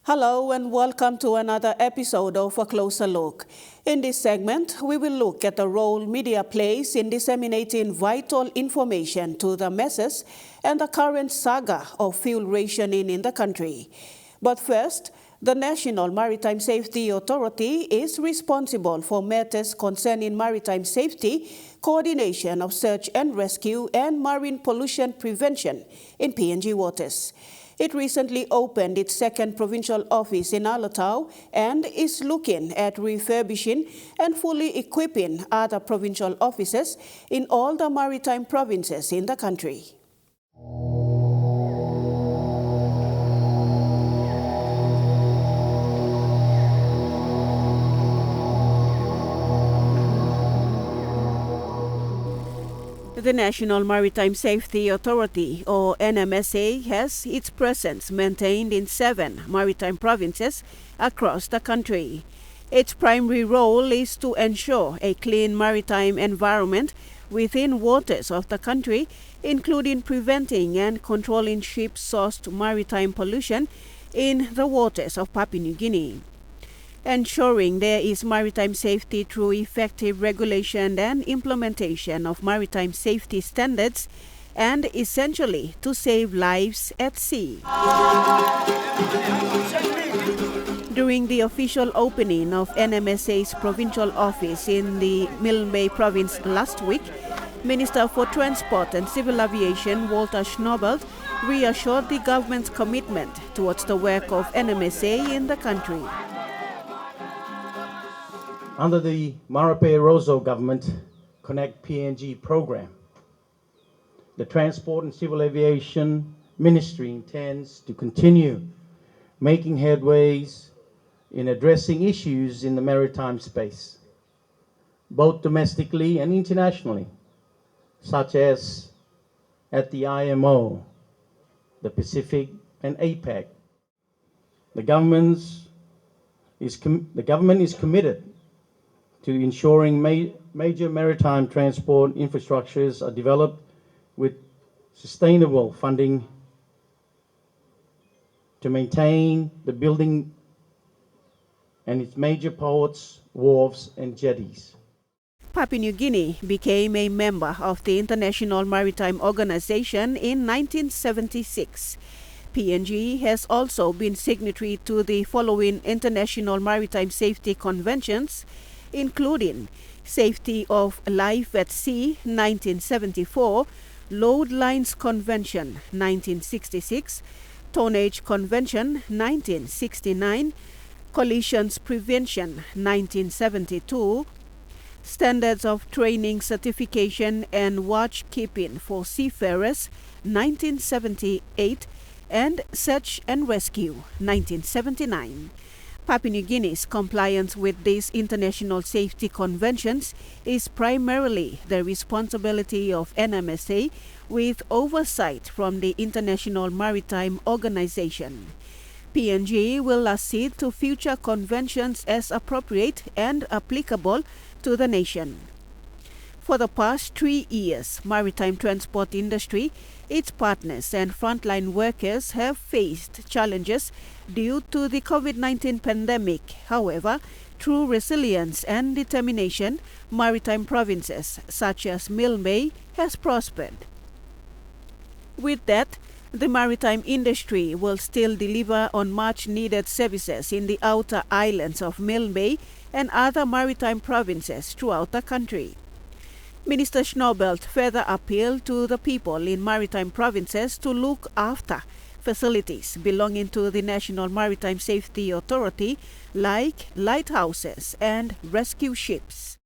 Hello and welcome to another episode of A Closer Look. In this segment, we will look at the role media plays in disseminating vital information to the masses and the current saga of fuel rationing in the country. But first, the National Maritime Safety Authority is responsible for matters concerning maritime safety, coordination of search and rescue, and marine pollution prevention in PNG waters. It recently opened its second provincial office in Alatau and is looking at refurbishing and fully equipping other provincial offices in all the maritime provinces in the country. The National Maritime Safety Authority, or NMSA, has its presence maintained in 7 maritime provinces across the country. Its primary role is to ensure a clean maritime environment within waters of the country, including preventing and controlling ship-sourced maritime pollution in the waters of Papua New Guinea. Ensuring there is maritime safety through effective regulation and implementation of maritime safety standards, and essentially to save lives at sea. During the official opening of NMSA's provincial office in the Milnebay province last week, Minister for Transport and Civil Aviation Walter Schnobelt reassured the government's commitment towards the work of NMSA in the country. Under the Maritime government Connect PNG program, the Transport and Civil Aviation Ministry intends to continue making headways in addressing issues in the maritime space, both domestically and internationally, such as at the IMO, the Pacific, and APEC. The government is committed to ensuring major maritime transport infrastructures are developed with sustainable funding to maintain the building and its major ports, wharves, and jetties. Papua New Guinea became a member of the International Maritime Organization in 1976. PNG has also been signatory to the following international maritime safety conventions, including Safety of Life at Sea 1974, Load Lines Convention 1966, Tonnage Convention 1969, Collisions Prevention 1972, Standards of Training Certification and Watch Keeping for Seafarers 1978, and Search and Rescue 1979. Papua New Guinea's compliance with these international safety conventions is primarily the responsibility of NMSA, with oversight from the International Maritime Organization. PNG will accede to future conventions as appropriate and applicable to the nation. For the past 3 years, maritime transport industry, its partners and frontline workers have faced challenges due to the COVID-19 pandemic. However, through resilience and determination, maritime provinces such as Milnebay has prospered. With that, the maritime industry will still deliver on much-needed services in the outer islands of Milnebay and other maritime provinces throughout the country. Minister Schnobelt further appealed to the people in maritime provinces to look after facilities belonging to the National Maritime Safety Authority, like lighthouses and rescue ships.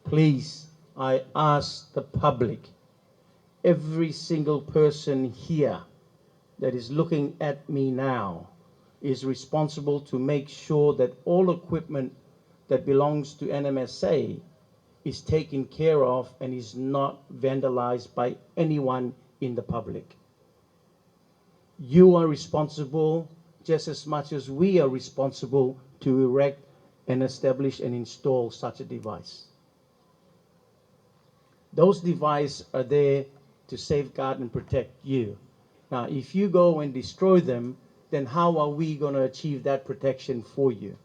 Please, I ask the public, every single person here that is looking at me now is responsible to make sure that all equipment that belongs to NMSA is taken care of and is not vandalized by anyone in the public. You are responsible just as much as we are responsible to erect and establish and install such a device. Those devices are there to safeguard and protect you. Now, if you go and destroy them, then how are we going to achieve that protection for you?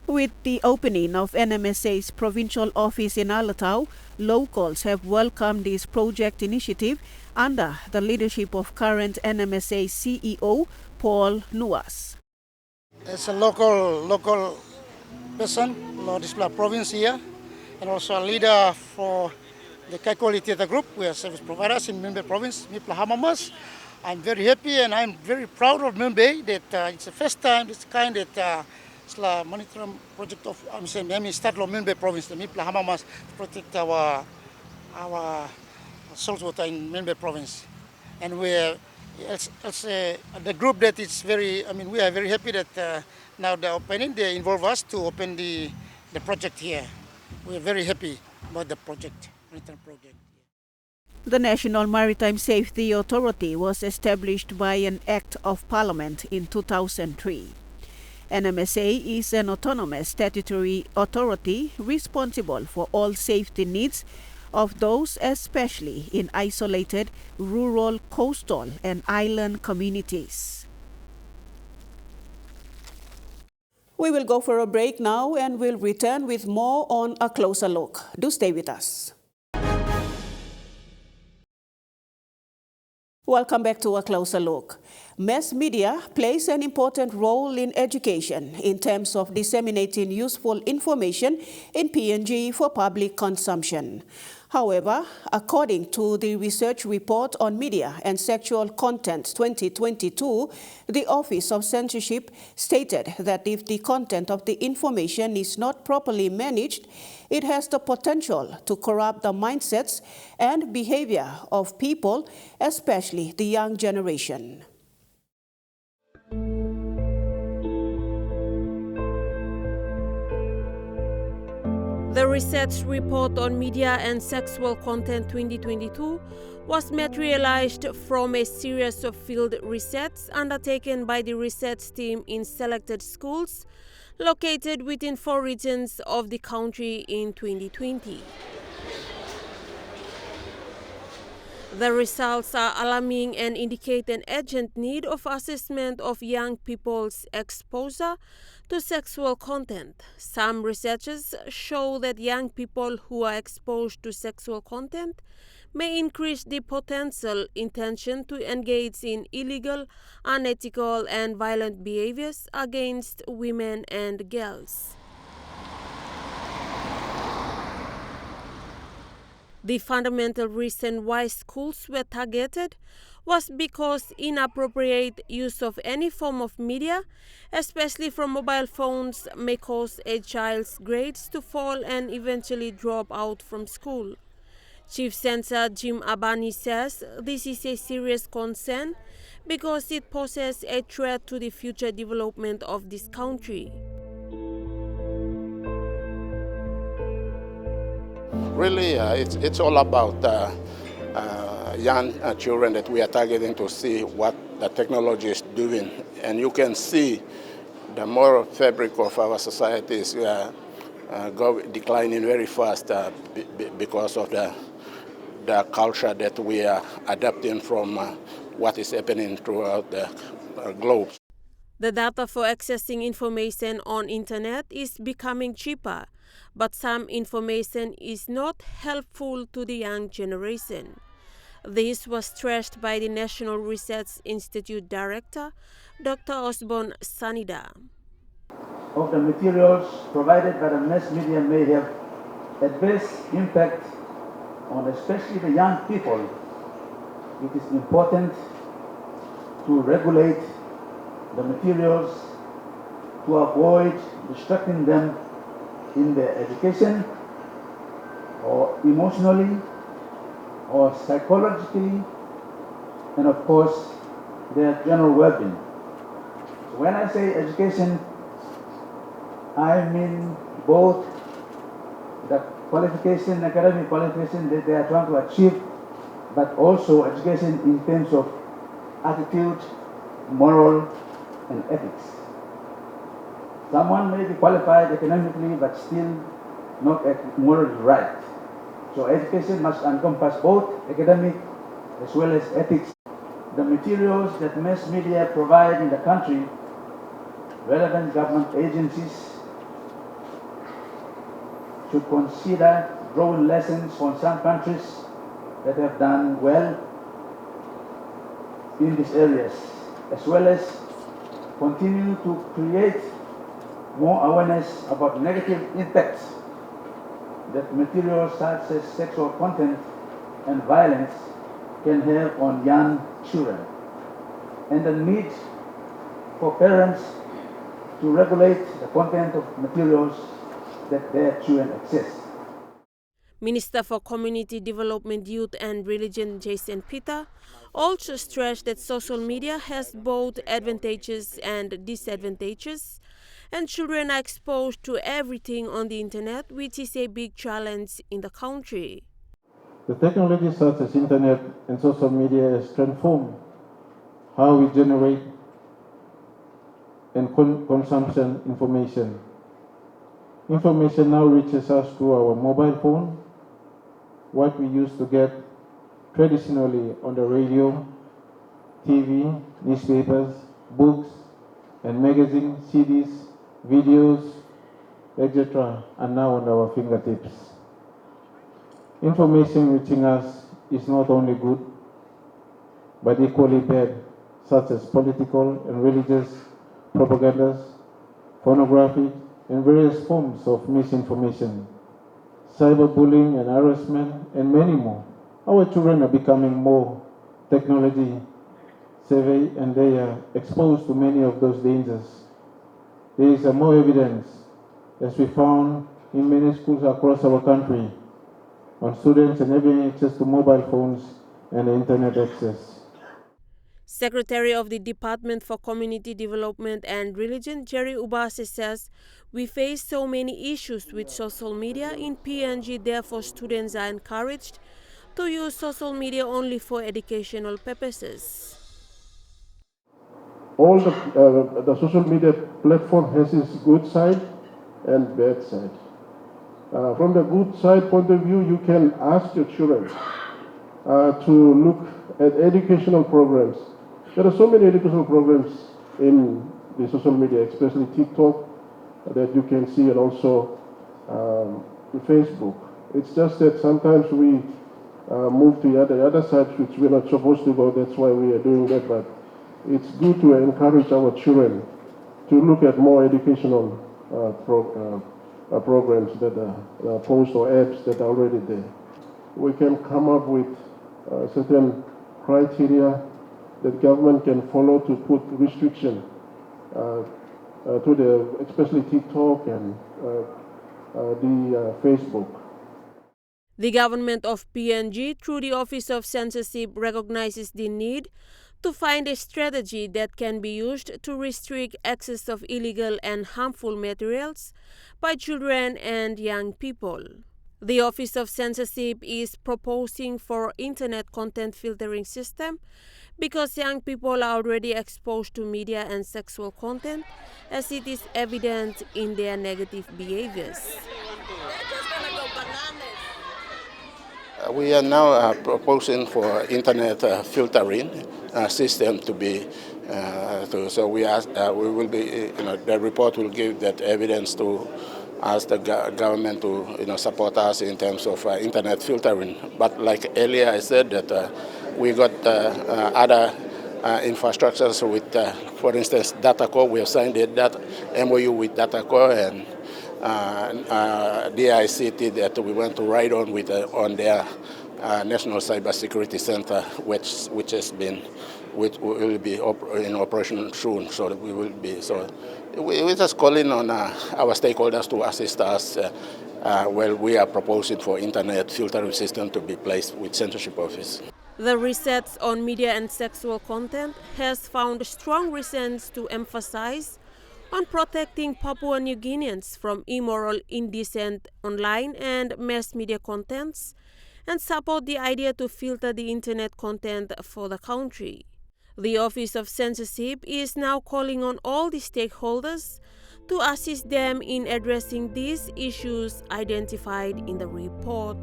With the opening of NMSA's provincial office in Alatau, locals have welcomed this project initiative under the leadership of current NMSA CEO Paul Nuas. It's a local person, Display province here, and also a leader for the Kaikoli Theatre Group. We are service providers in Milnebay province, Mipla Hamamas. I'm very happy and I'm very proud of Milnebay that it's the first time this kind that it's a monitoring project of start of Milnebay province, the Mipla Hamamas protect our salt water in Milnebay province, and it's the group that is very. We are very happy that now they're opening. They involve us to open the project here. We are very happy about the project, monitoring project. The National Maritime Safety Authority was established by an Act of Parliament in 2003. NMSA is an autonomous statutory authority responsible for all safety needs of those especially in isolated, rural, coastal and island communities. We will go for a break now and we'll return with more on A Closer Look. Do stay with us. Welcome back to A Closer Look. Mass media plays an important role in education in terms of disseminating useful information in PNG for public consumption. However, according to the research report on media and sexual content 2022, the Office of Censorship stated that if the content of the information is not properly managed, it has the potential to corrupt the mindsets and behavior of people, especially the young generation. The research report on media and sexual content 2022 was materialized from a series of field research undertaken by the research team in selected schools located within 4 regions of the country in 2020. The results are alarming and indicate an urgent need of assessment of young people's exposure to sexual content. Some researchers show that young people who are exposed to sexual content may increase the potential intention to engage in illegal, unethical, and violent behaviors against women and girls. The fundamental reason why schools were targeted was because inappropriate use of any form of media, especially from mobile phones, may cause a child's grades to fall and eventually drop out from school. Chief Censor Jim Abani says this is a serious concern because it poses a threat to the future development of this country. Really, it's all about young children that we are targeting to see what the technology is doing. And you can see the moral fabric of our society is declining very fast because of the culture that we are adapting from what is happening throughout the globe. The data for accessing information on internet is becoming cheaper, but some information is not helpful to the young generation. This was stressed by the National Research Institute Director, Dr. Osborne Sanida. Of the materials provided by the mass media may have adverse impact on especially the young people. It is important to regulate the materials to avoid distracting them in their education or emotionally or psychologically, and of course their general well-being. So when I say education, I mean both the qualification, academic qualification that they are trying to achieve, but also education in terms of attitude, moral, and ethics. Someone may be qualified academically but still not morally right. So education must encompass both academic as well as ethics. the materials that mass media provide in the country, relevant government agencies should consider drawing lessons from some countries that have done well in these areas, as well as continue to create more awareness about negative impacts that materials such as sexual content and violence can have on young children, and the need for parents to regulate the content of materials that their children access. Minister for Community Development, Youth and Religion Jason Peter also stressed that social media has both advantages and disadvantages, and children are exposed to everything on the internet, which is a big challenge in the country. The technology such as internet and social media has transformed how we generate and consumption information. Information now reaches us through our mobile phone, what we used to get traditionally on the radio, TV, newspapers, books, and magazines, CDs, videos, etc., are now on our fingertips. Information reaching us is not only good, but equally bad, such as political and religious propagandas, pornography, and various forms of misinformation, cyberbullying and harassment, and many more. Our children are becoming more technology savvy, and they are exposed to many of those dangers. There is more evidence, as we found in many schools across our country, on students and having access to mobile phones and internet access. Secretary of the Department for Community Development and Religion, Jerry Ubase, says, "We face so many issues with social media in PNG, therefore students are encouraged to use social media only for educational purposes." All the social media platform has its good side and bad side. From the good side point of view, you can ask your children to look at educational programs. There are so many educational programs in the social media, especially TikTok, that you can see, and also Facebook. It's just that sometimes we move to the other side, which we're not supposed to go. That's why we are doing that. But it's good to encourage our children to look at more educational programs that are posts or apps that are already there. We can come up with certain criteria that government can follow to put restriction to especially TikTok and the Facebook. The government of PNG, through the Office of Censorship, recognizes the need to find a strategy that can be used to restrict access of illegal and harmful materials by children and young people. The Office of Censorship is proposing for internet content filtering system because young people are already exposed to media and sexual content, as it is evident in their negative behaviors. We are now proposing for internet filtering system to be. So we will be. The report will give that evidence to ask the government to support us in terms of internet filtering. But like earlier I said that we got other infrastructures with, for instance, Dataco. We have signed that MOU with Dataco and DICT that we want to ride on with on their National Cybersecurity Center, which will be in operation soon. So we will be. So we're just calling on our stakeholders to assist us while we are proposing for internet filtering system to be placed with censorship office. The research on media and sexual content has found strong reasons to emphasize on protecting Papua New Guineans from immoral, indecent online and mass media contents, and support the idea to filter the internet content for the country. The Office of Censorship is now calling on all the stakeholders to assist them in addressing these issues identified in the report.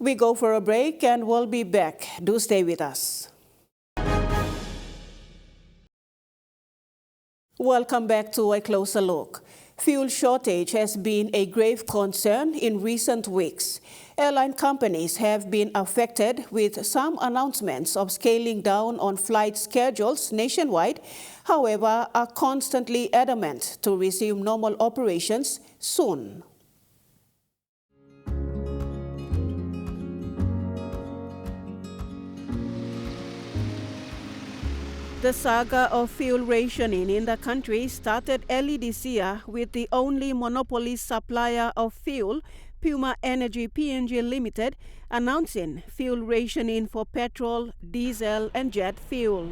We go for a break and we'll be back. Do stay with us. Welcome back to a closer look. Fuel shortage has been a grave concern in recent weeks. Airline companies have been affected, with some announcements of scaling down on flight schedules nationwide, however, are constantly adamant to resume normal operations soon. The saga of fuel rationing in the country started early this year with the only monopoly supplier of fuel, Puma Energy PNG Limited, announcing fuel rationing for petrol, diesel and jet fuel.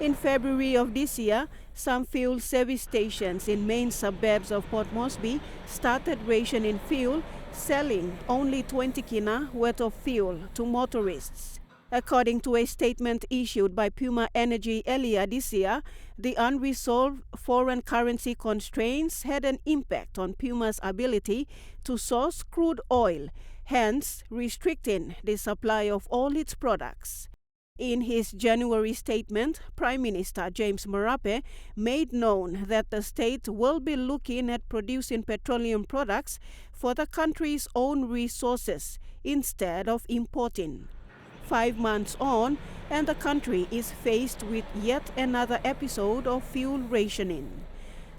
In February of this year, some fuel service stations in main suburbs of Port Moresby started rationing fuel, selling only 20 kina worth of fuel to motorists. According to a statement issued by Puma Energy earlier this year, the unresolved foreign currency constraints had an impact on Puma's ability to source crude oil, hence restricting the supply of all its products. In his January statement, Prime Minister James Marape made known that the state will be looking at producing petroleum products for the country's own resources instead of importing. 5 months on, and the country is faced with yet another episode of fuel rationing.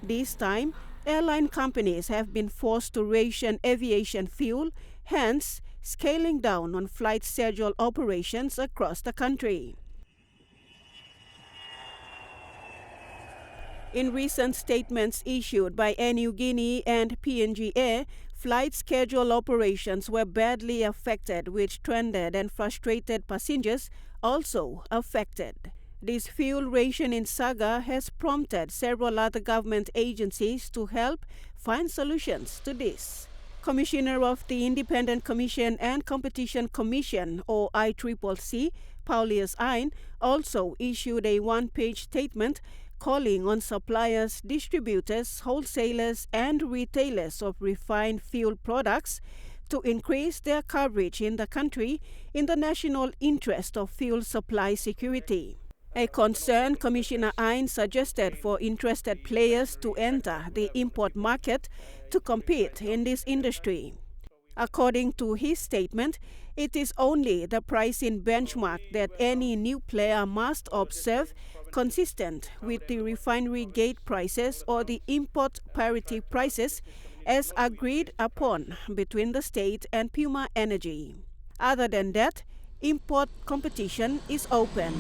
This time, airline companies have been forced to ration aviation fuel, hence scaling down on flight schedule operations across the country. In recent statements issued by Air Niugini and PNG Air, flight schedule operations were badly affected, with stranded and frustrated passengers also affected. This fuel rationing saga has prompted several other government agencies to help find solutions to this. Commissioner of the Independent Commission and Competition Commission, or ICCC, Paulius Ein, also issued a one-page statement calling on suppliers, distributors, wholesalers and retailers of refined fuel products to increase their coverage in the country in the national interest of fuel supply security. A concern Commissioner Ein suggested for interested players to enter the import market to compete in this industry. According to his statement, it is only the pricing benchmark that any new player must observe, consistent with the refinery gate prices or the import parity prices as agreed upon between the state and Puma Energy. Other than that, import competition is open.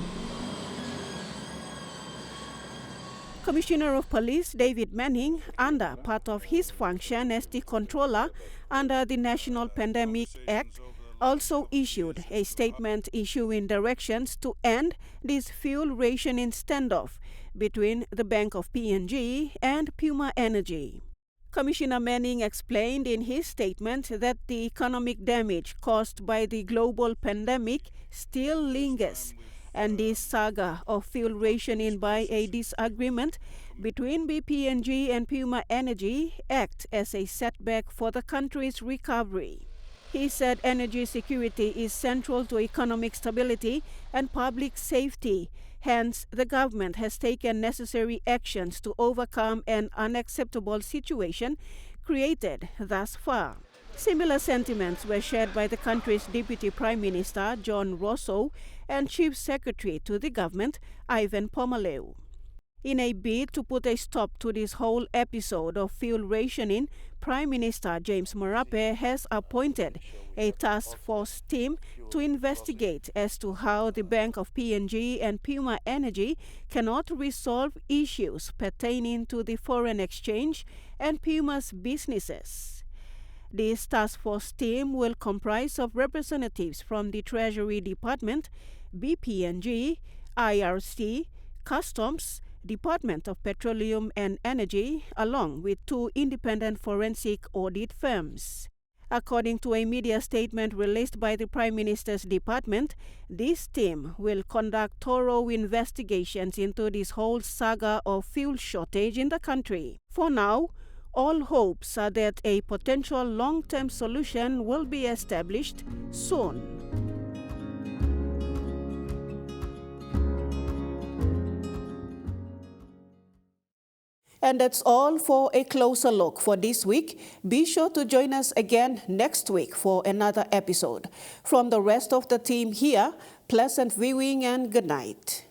Commissioner of Police David Manning, under part of his function as the controller under the National Pandemic Act, also issued a statement issuing directions to end this fuel rationing standoff between the Bank of PNG and Puma Energy. Commissioner Manning explained in his statement that the economic damage caused by the global pandemic still lingers, and this saga of fuel rationing by a disagreement between BPNG and Puma Energy act as a setback for the country's recovery. He said energy security is central to economic stability and public safety. Hence, the government has taken necessary actions to overcome an unacceptable situation created thus far. Similar sentiments were shared by the country's Deputy Prime Minister, John Rosso, and Chief Secretary to the government, Ivan Pomaleu. In a bid to put a stop to this whole episode of fuel rationing, Prime Minister James Marape has appointed a task force team to investigate as to how the Bank of PNG and Puma Energy cannot resolve issues pertaining to the foreign exchange and Puma's businesses. This task force team will comprise of representatives from the Treasury Department, BPNG, IRC, Customs, Department of Petroleum and Energy, along with 2 independent forensic audit firms. According to a media statement released by the Prime Minister's Department, this team will conduct thorough investigations into this whole saga of fuel shortage in the country. For now, All hopes are that a potential long-term solution will be established soon. And that's all for a closer look for this week. Be sure to join us again next week for another episode. From the rest of the team here, pleasant viewing and good night.